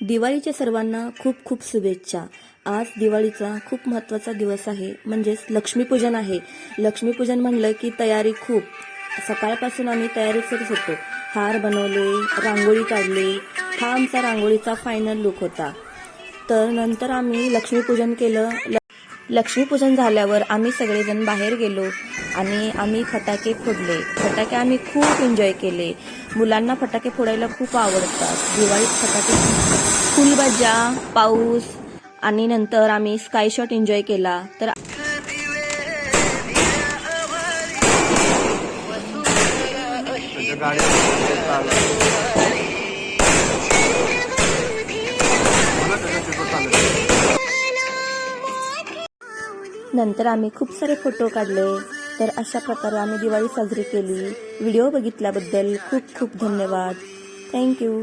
दिवाळीच्या सर्वांना खूप खूप शुभेच्छा। आज दिवाळीचा खूप महत्त्वाचा दिवस आहे, म्हणजेच लक्ष्मीपूजन आहे। लक्ष्मीपूजन म्हणलं की तयारी खूप सकाळपासून आम्ही तयारीतच होतो। हार बनवले, रांगोळी काढली। हा आमचा रांगोळीचा फायनल लुक होता। तर नंतर आम्ही लक्ष्मीपूजन केलं। लक्ष्मीपूजन झाल्यावर आम्ही सगळेजण बाहेर गेलो आणि आम्ही फटाके फोडले। फटाके आम्ही खूप एन्जॉय केले। मुलांना फटाके फोडायला खूप आवडतात। दिवाळीत फटाके, फुलबज्जा, पाऊस आणि नंतर आम्ही स्काय शॉट एन्जॉय केला। तर नंतर आम्ही खूप सारे फोटो काढले। तर अशा प्रकारे आम्ही दिवाळी साजरी केली। व्हिडिओ बघितल्याबद्दल खूप खूप धन्यवाद। थँक्यू।